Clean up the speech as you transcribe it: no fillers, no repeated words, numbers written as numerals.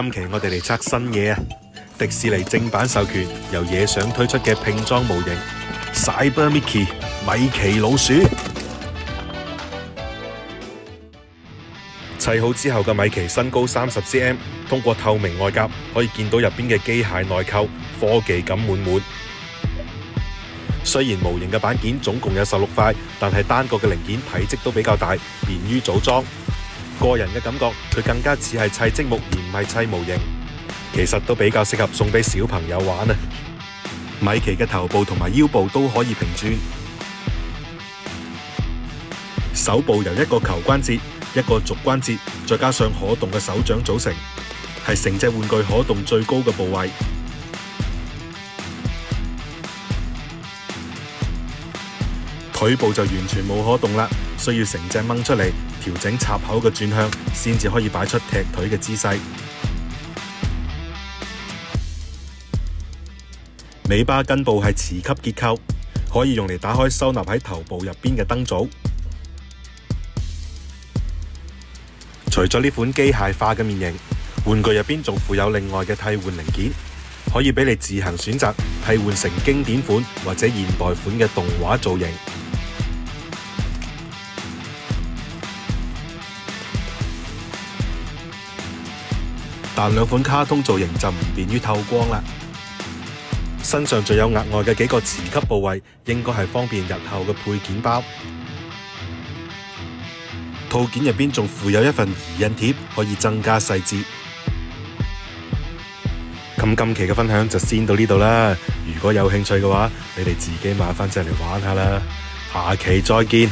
今期我哋嚟測新嘢啊！迪士尼正版授權由野想推出嘅拼裝模型 Cyber Mickey 米奇老鼠，砌好之後嘅米奇身高30cm， 通過透明外夾可以見到入邊嘅機械內構，科技感滿滿。雖然模型嘅板件總共有16塊，但係單個嘅零件體積都比較大，便於組裝。個人嘅感覺，佢更加似係砌積木而唔係砌模型。其實都比較適合送俾小朋友玩啊！米奇嘅頭部同埋腰部都可以平轉，手部由一個球關節、一個軸關節，再加上可動嘅手掌組成，係成隻玩具可動最高嘅部位。腿部就完全冇可動啦，需要成隻掹出嚟，調整插口嘅轉向，先至可以擺出踢腿嘅姿勢。尾巴根部係磁吸結構，可以用嚟打開收納喺頭部入邊嘅燈組。除咗呢款機械化嘅面型，玩具入邊仲附有另外嘅替換零件，可以俾你自行選擇替換成經典款或者現代款嘅動畫造型。但兩款卡通造型就唔便於透光啦。身上仲有額外嘅幾個磁吸部位，應該係方便日後嘅配件包。套件入邊仲附有一份移印貼，可以增加細節。咁今期嘅分享就先到呢度啦。如果有興趣嘅話，你哋自己買返隻嚟玩下啦。下期再見。